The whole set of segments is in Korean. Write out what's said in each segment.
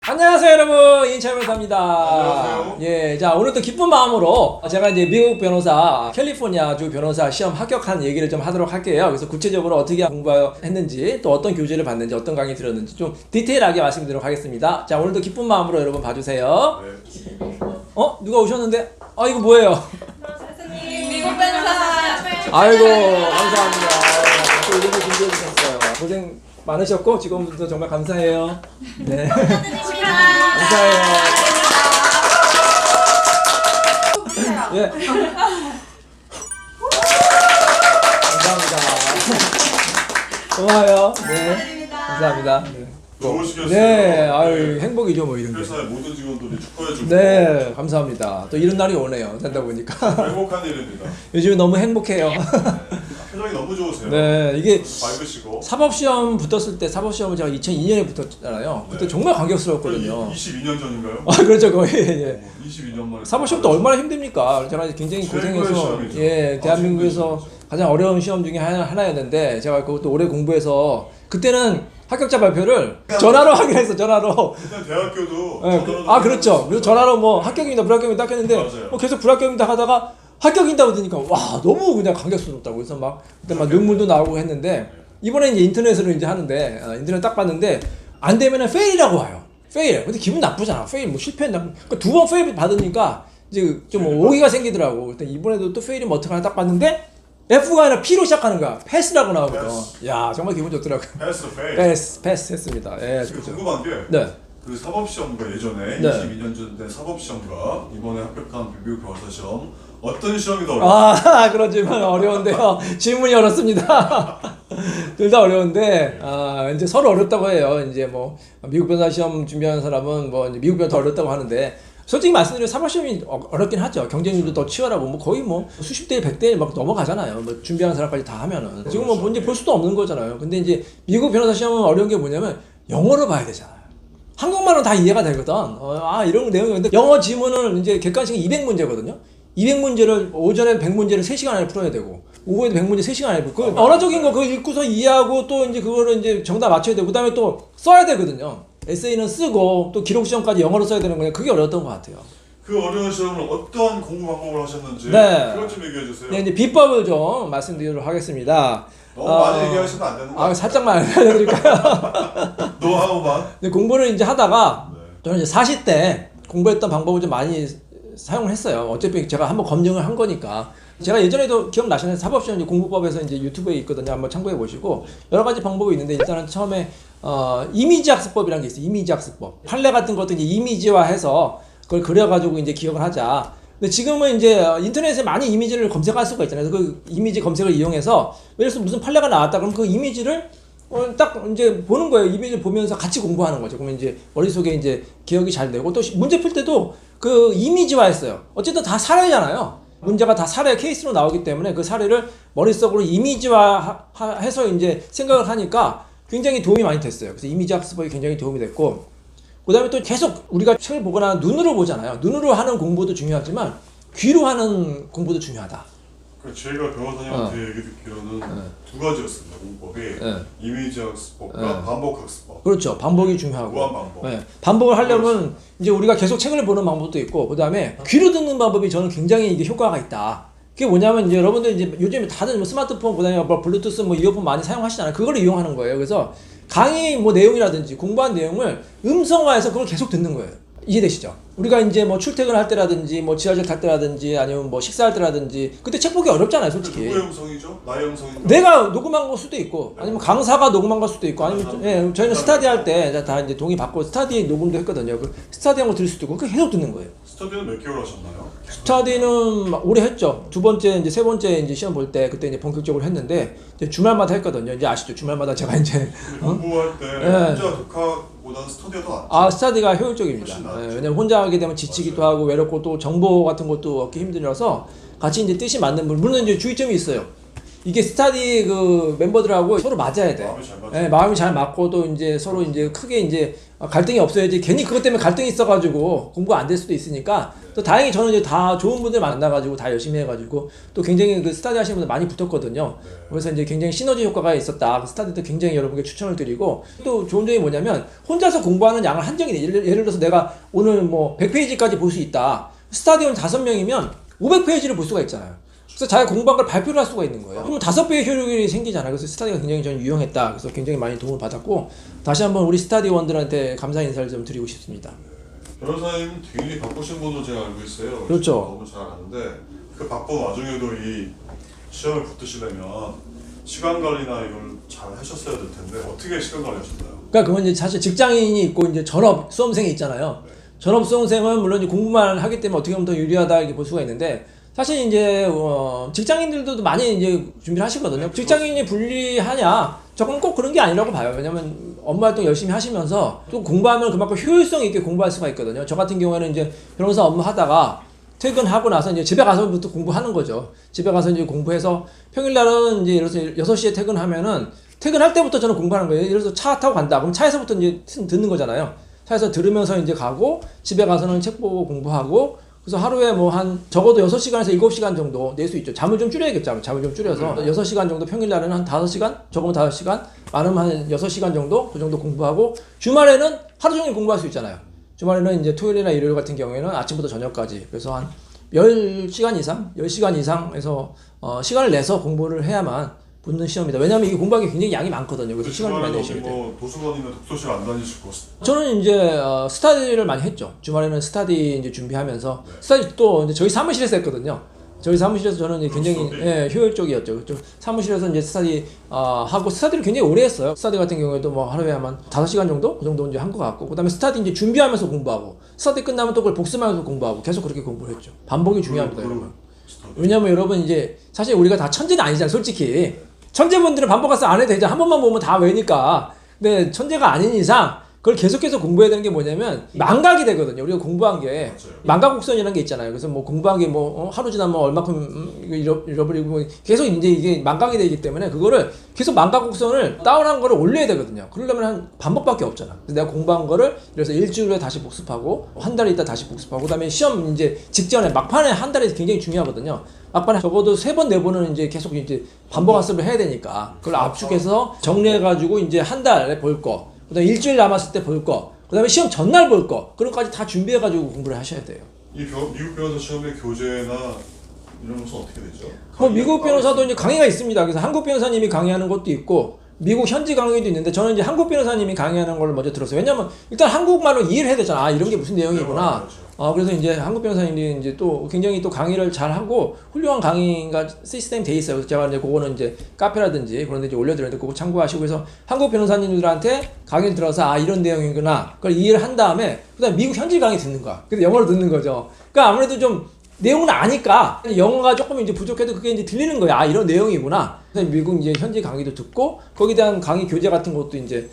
안녕하세요 여러분, 이인철 변호사입니다. 안녕하세요. 예, 자 오늘도 기쁜 마음으로 제가 이제 미국 변호사 캘리포니아주 변호사 시험 합격한 얘기를 좀 하도록 할게요. 그래서 구체적으로 어떻게 공부했는지, 또 어떤 교재를 봤는지, 어떤 강의 들었는지 좀 디테일하게 말씀드리도록 하겠습니다. 자 오늘도 기쁜 마음으로 여러분 봐주세요. 네. 누가 오셨는데? 이거 뭐예요? 선생님, 미국 변호사. 아이고 감사합니다. 또 이런 거 준비해 주셨어요. 고생 많으셨고 지금부터 정말 감사해요. 네. 감사해요. 예. 감사합니다. 고마워요. 네. 감사합니다. 네. 좋으시겠어요. 네, 아유 행복이죠 뭐 이런 게. 회사의 모든 직원들이 축하해주고 네, 감사합니다. 또 이런 날이 오네요. 된다 보니까. 행복한 일입니다. 요즘 너무 행복해요. 표정이 너무 좋으세요. 네, 이게 밝으시고. 사법시험 붙었을 때, 사법시험을 제가 2002년에 붙었잖아요. 그때 네. 정말 감격스러웠거든요. 22년 전인가요? 그렇죠, 거의. 예. 22년 만에. 사법시험도 얼마나 힘듭니까? 제가 굉장히 최고의 고생해서, 시험이죠. 예, 대한민국에서 가장 어려운 시험 중에 하나였는데, 제가 그것도 오래 공부해서, 그때는 합격자 발표를 전화로 하긴 했어, 전화로. 그때 대학교도. 예, 전화로 그렇죠. 그래서 전화로 뭐 합격입니다, 불합격입니다 딱 했는데, 맞아요. 계속 불합격입니다 하다가, 합격인다고 들으니까, 와, 너무 그냥 감격스럽다고. 그래서 그때 막 눈물도 나오고 했는데, 이번에 이제 인터넷으로 이제 하는데, 인터넷 딱 봤는데, 안 되면은 페일이라고 와요. 페일. 근데 기분 나쁘잖아. 페일, 뭐 실패했나. 그러니까 두 번 페일 받으니까, 이제 좀 오기가 생기더라고. 그때 이번에도 또 페일이면 어떡하나 딱 봤는데, F가 아니라 P로 시작하는 거야. 패스라고 나오거든. 야, 정말 기분 좋더라고. 패스 페이. 패스 했습니다. 예, 지금 그렇죠. 궁금한 게. 네. 그 사법시험과 예전에 네. 22년 전 된 사법시험과 이번에 합격한 미국 변호사 시험 어떤 시험이 더 어려워요? 그렇지만 어려운데요. 질문이 어렵습니다. 둘 다 어려운데, 이제 서로 어렵다고 해요. 이제 뭐, 미국 변호사 시험 준비하는 사람은 뭐, 이제 미국 변호사 더 어렵다고 하는데, 솔직히 말씀드리면 사법시험이 어렵긴 하죠. 경쟁률도 더 치열하고, 뭐 거의 뭐 수십 대 100대 막 넘어가잖아요. 뭐 준비하는 사람까지 다 하면은. 지금 뭐 문제 볼 수도 없는 거잖아요. 근데 이제 미국 변호사 시험은 어려운 게 뭐냐면, 영어로 봐야 되잖아요. 한국말은 다 이해가 되거든. 이런 내용이. 근데 영어 지문은 이제 객관식이 200문제거든요. 200문제를 오전에 100문제를 3시간 안에 풀어야 되고, 오후에도 100문제 3시간 안에 풀고, 그 언어적인 거 그거 읽고서 이해하고 또 이제 그거를 이제 정답 맞춰야 되고, 그다음에 또 써야 되거든요. 에세이는 쓰고 또 기록 시험까지 영어로 써야 되는 거예요. 그게 어려웠던 것 같아요. 그 어려운 시험을 어떠한 공부 방법을 하셨는지 네. 그것 좀 얘기해 주세요. 네, 이제 비법을 좀 말씀드리도록 하겠습니다. 너무 많이 얘기하시면 안 되는 거 같아요. 살짝만 알려드릴까요? 노하우만. 근데 공부를 이제 하다가 네. 저는 이제 40대 공부했던 방법을 좀 많이 사용을 했어요. 어차피 제가 한번 검증을 한 거니까. 제가 예전에도 기억나시는 사법시험 이제 공부법에서 이제 유튜브에 있거든요. 한번 참고해 보시고 여러 가지 방법이 있는데 일단은 처음에 이미지 학습법이라는 게 있어요. 이미지 학습법. 판례 같은 것도 이제 이미지화해서 그걸 그려가지고 이제 기억을 하자. 근데 지금은 이제 인터넷에 많이 이미지를 검색할 수가 있잖아요. 그래서 그 이미지 검색을 이용해서 예를 들어서 무슨 판례가 나왔다 그러면 그 이미지를 딱 이제 보는 거예요. 이미지를 보면서 같이 공부하는 거죠. 그러면 이제 머릿속에 이제 기억이 잘 되고 또 문제 풀 때도 그 이미지화했어요. 어쨌든 다 사례잖아요. 문제가 다 사례 케이스로 나오기 때문에 그 사례를 머릿속으로 이미지화해서 이제 생각을 하니까 굉장히 도움이 많이 됐어요. 그래서 이미지 학습법이 굉장히 도움이 됐고, 그 다음에 또 계속 우리가 책을 보거나 눈으로 보잖아요. 눈으로 하는 공부도 중요하지만 귀로 하는 공부도 중요하다. 제가 변호사님한테 얘기 듣기로는 두 가지였습니다. 공법이 이미지 학습법과 반복 학습법. 그렇죠. 반복이 중요하고. 무한 반복. 네. 반복을 하려면 이제 우리가 계속 책을 보는 방법도 있고, 그 다음에 귀로 듣는 방법이 저는 굉장히 이게 효과가 있다. 그게 뭐냐면 이제 여러분들 이제 요즘에 다들 뭐 스마트폰, 그다음에 뭐 블루투스, 뭐 이어폰 많이 사용하시잖아요. 그걸 이용하는 거예요. 그래서 강의 뭐 내용이라든지 공부한 내용을 음성화해서 그걸 계속 듣는 거예요. 이해되시죠? 우리가 이제 뭐 출퇴근할 때라든지 뭐 지하철 탈 때라든지 아니면 뭐 식사할 때라든지 그때 책 보기 어렵잖아요, 솔직히. 누구의 음성이죠? 나의 음성인가? 내가 녹음한 걸 수도 있고 아니면 강사가 녹음한 걸 수도 있고 아니면 저희는 스타디 할 때 다 이제 동의 받고 스타디 녹음도 했거든요. 그 스타디 한 거 들을 수도 있고 그렇게 계속 듣는 거예요. 스터디는 몇 개월 하셨나요? 스타디는 오래 했죠. 두 번째 이제 세 번째 이제 시험 볼 때 그때 이제 본격적으로 했는데 이제 주말마다 했거든요. 이제 아시죠? 주말마다 제가 이제 공부할 때 혼자 독학보다는 스터디가 더 낫죠? 스타디가 효율적입니다. 왜냐면 혼자 하게 되면 지치기도 하고 외롭고 또 정보 같은 것도 얻기 힘들어서 같이 이제 뜻이 맞는 분, 물론 이제 주의점이 있어요. 이게 스타디 그 멤버들하고 서로 맞아야 돼. 마음이 잘 맞죠. 네, 마음이 잘 맞고 또 이제 서로 이제 크게 이제 갈등이 없어야지. 괜히 그것 때문에 갈등이 있어가지고 공부가 안 될 수도 있으니까. 또 다행히 저는 이제 다 좋은 분들 만나가지고 다 열심히 해가지고 또 굉장히 그 스타디 하시는 분들 많이 붙었거든요. 그래서 이제 굉장히 시너지 효과가 있었다. 그 스타디도 굉장히 여러분께 추천을 드리고 또 좋은 점이 뭐냐면 혼자서 공부하는 양을 한정이 돼. 예를 들어서 내가 오늘 뭐 100페이지까지 볼 수 있다. 스타디온 5명이면 500페이지를 볼 수가 있잖아요. 그래서 자기가 공부한 걸 발표를 할 수가 있는 거예요. 그럼 5배의 효율이 생기잖아요. 그래서 스타디가 굉장히 저는 유용했다. 그래서 굉장히 많이 도움을 받았고 다시 한번 우리 스타디원들한테 감사 인사를 좀 드리고 싶습니다. 변호사님 굉장히 바쁘신 분으로 제가 알고 있어요. 그렇죠. 너무 잘 아는데 그 바쁜 와중에도 이 시험을 붙으시려면 시간 관리나 이걸 잘 하셨어야 될 텐데 어떻게 시간 관리하셨나요? 그러니까 그건 이제 사실 직장인이 있고 이제 전업 수험생이 있잖아요. 전업 수험생은 물론 이제 공부만 하기 때문에 어떻게 보면 더 유리하다 이렇게 볼 수가 있는데 사실 이제 직장인들도 많이 이제 준비를 하시거든요. 직장인이 불리하냐? 저건 꼭 그런 게 아니라고 봐요. 왜냐면 업무 활동 열심히 하시면서 또 공부하면 그만큼 효율성 있게 공부할 수가 있거든요. 저 같은 경우에는 이제 변호사 업무 하다가 퇴근하고 나서 이제 집에 가서부터 공부하는 거죠. 집에 가서 이제 공부해서 평일날은 이제 예를 들어서 6시에 퇴근하면은 퇴근할 때부터 저는 공부하는 거예요. 예를 들어서 차 타고 간다. 그럼 차에서부터 이제 듣는 거잖아요. 차에서 들으면서 이제 가고 집에 가서는 책 보고 공부하고 그래서 하루에 뭐 한 적어도 6시간에서 7시간 정도 낼 수 있죠. 잠을 좀 줄여야겠죠. 잠을 좀 줄여서 6시간 정도 평일날은 한 5시간? 적으면 5시간? 많으면 한 6시간 정도? 그 정도 공부하고 주말에는 하루 종일 공부할 수 있잖아요. 주말에는 이제 토요일이나 일요일 같은 경우에는 아침부터 저녁까지 그래서 한 10시간 이상? 10시간 이상에서 시간을 내서 공부를 해야만 붙는 시험이다. 왜냐하면 이게 공부하기 굉장히 양이 많거든요. 그래서 시간을 많이 내셔야 돼요. 뭐 도서관이나 독서실 안 다니시고 저는 이제 스타디를 많이 했죠. 주말에는 스타디 이제 준비하면서 스타디 또 이제 저희 사무실에서 했거든요. 저희 사무실에서 저는 이제 굉장히 효율적이었죠. 그쪽 사무실에서 이제 스타디 하고 스타디를 굉장히 오래 했어요. 스타디 같은 경우에도 뭐 하루에 한 5시간 정도 그 정도 이제 한 것 같고 그다음에 스타디 이제 준비하면서 공부하고 스타디 끝나면 또 그걸 복습하면서 공부하고 계속 그렇게 공부를 했죠. 반복이 중요합니다, 여러분. 왜냐면 여러분 이제 사실 우리가 다 천재는 아니잖아요, 솔직히. 천재분들은 반복해서 안 해도 되죠. 한 번만 보면 다 외니까. 근데 천재가 아닌 이상 그걸 계속해서 공부해야 되는 게 뭐냐면 망각이 되거든요. 우리가 공부한 게 망각곡선이라는 게 있잖아요. 그래서 뭐 공부한 게 뭐 하루 지나면 얼마큼 잃어버리고 뭐 계속 이제 이게 망각이 되기 때문에 그거를 계속 망각곡선을 다운한 거를 올려야 되거든요. 그러려면 한 반복밖에 없잖아. 그래서 내가 공부한 거를 그래서 일주일에 다시 복습하고 한 달 있다 다시 복습하고 그다음에 시험 이제 직전에 막판에 한 달이 굉장히 중요하거든요. 막판에 적어도 3번, 4번은 이제 계속 이제 반복 학습을 해야 되니까 그걸 압축해서 정리해가지고 이제 한 달에 볼 거. 그다음에 일주일 남았을 때 볼 거, 그다음에 시험 전날 볼 거, 그런 것까지 다 준비해가지고 공부를 하셔야 돼요. 이 미국 변호사 시험의 교재나 이런 것은 어떻게 되죠? 미국 변호사도 이제 강의가 있습니다. 그래서 한국 변호사님이 강의하는 것도 있고 미국 현지 강의도 있는데 저는 이제 한국 변호사님이 강의하는 걸 먼저 들었어요. 왜냐면 일단 한국말로 이해를 해야 되잖아. 아, 이런 게 무슨 내용이구나. 그래서 이제 한국 변호사님이 이제 또 굉장히 또 강의를 잘 하고 훌륭한 강의가 시스템이 돼 있어요. 그래서 제가 이제 그거는 이제 카페라든지 그런 데 이제 올려드렸는데 그거 참고하시고 그래서 한국 변호사님들한테 강의를 들어서 아, 이런 내용이구나. 그걸 이해를 한 다음에 그다음에 미국 현지 강의 듣는 거야. 그래서 영어로 듣는 거죠. 그러니까 아무래도 좀 내용은 아니까 영어가 조금 이제 부족해도 그게 이제 들리는 거야. 아, 이런 내용이구나. 그래서 미국 이제 현지 강의도 듣고 거기에 대한 강의 교재 같은 것도 이제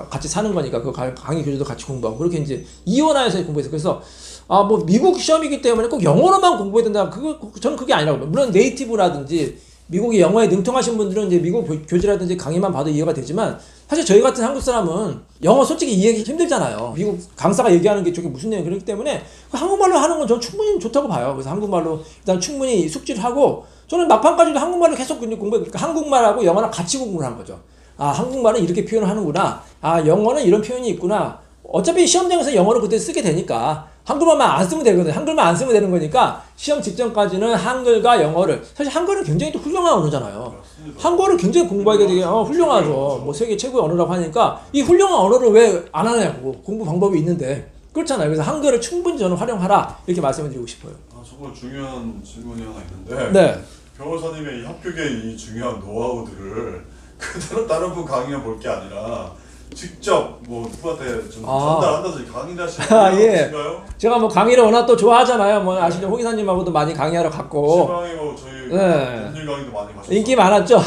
같이 사는 거니까 그 강의 교재도 같이 공부하고 그렇게 이제 이원화해서 공부해서 그래서 뭐 미국 시험이기 때문에 꼭 영어로만 공부해야 된다. 저는 그게 아니라고 봐요. 물론 네이티브라든지 미국의 영어에 능통하신 분들은 이제 미국 교재라든지 강의만 봐도 이해가 되지만 사실 저희 같은 한국 사람은 영어 솔직히 이해하기 힘들잖아요. 미국 강사가 얘기하는 게 저게 무슨 내용 그렇기 때문에 한국말로 하는 건 저는 충분히 좋다고 봐요. 그래서 한국말로 일단 충분히 숙지를 하고 저는 막판까지도 한국말로 계속 공부해. 그러니까 한국말하고 영어랑 같이 공부를 한 거죠. 아, 한국말은 이렇게 표현을 하는구나. 아, 영어는 이런 표현이 있구나. 어차피 시험장에서 영어를 그때 쓰게 되니까 한글만 안 쓰면 되거든요. 한글만 안 쓰면 되는 거니까 시험 직전까지는 한글과 영어를 사실 한글은 굉장히 또 훌륭한 언어잖아요. 한국어를 굉장히 공부하게 되게 훌륭하죠. 뭐 세계 최고의 언어라고 하니까 이 훌륭한 언어를 왜 안 하냐고 공부 방법이 있는데 그렇잖아요. 그래서 한글을 충분히 저는 활용하라 이렇게 말씀을 드리고 싶어요. 정말 중요한 질문이 하나 있는데 네. 변호사님의 이 합격의 이 중요한 노하우들을 그대로 다른 분 강의만 볼 게 아니라 직접 뭐 누구한테 좀 아. 전달한다든지 강의를 하시는 아, 분 예. 계신가요? 제가 뭐 강의를 워낙 또 좋아하잖아요. 뭐 아시죠? 홍 이사님하고도 많이 강의하러 갔고 시방에 뭐 저희 네. 법률 강의도 많이 가셨어요. 인기 많았죠.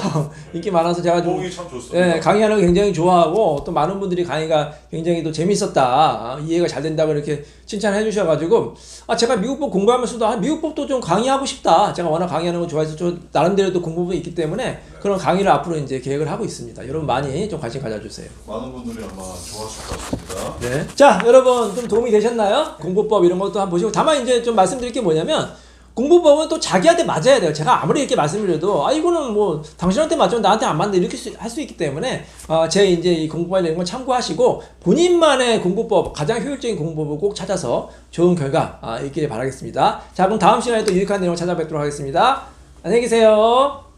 인기 많아서 제가 좀 호응이 참 좋습니다. 예, 강의하는 거 굉장히 좋아하고 또 많은 분들이 강의가 굉장히 또 재밌었다, 이해가 잘 된다고 이렇게 칭찬해 주셔가지고 제가 미국법 공부하면서도 미국법도 좀 강의하고 싶다. 제가 워낙 강의하는 거 좋아해서 좀 나름대로도 공부가 있기 때문에 그런 강의를 앞으로 이제 계획을 하고 있습니다. 여러분 많이 좀 관심 가져주세요. 많은 분들이 아마 좋아하실 것 같습니다. 네. 자, 여러분 좀 도움이 되셨나요? 공부법 이런 것도 한번 보시고 다만 이제 좀 말씀드릴 게 뭐냐면. 공부법은 또 자기한테 맞아야 돼요. 제가 아무리 이렇게 말씀을 드려도 이거는 뭐 당신한테 맞으면 나한테 안 맞는다 이렇게 할 수 있기 때문에 제 이제 이 공부법에 대한 걸 참고하시고 본인만의 공부법, 가장 효율적인 공부법을 꼭 찾아서 좋은 결과 있기를 바라겠습니다. 자, 그럼 다음 시간에 또 유익한 내용 찾아뵙도록 하겠습니다. 안녕히 계세요.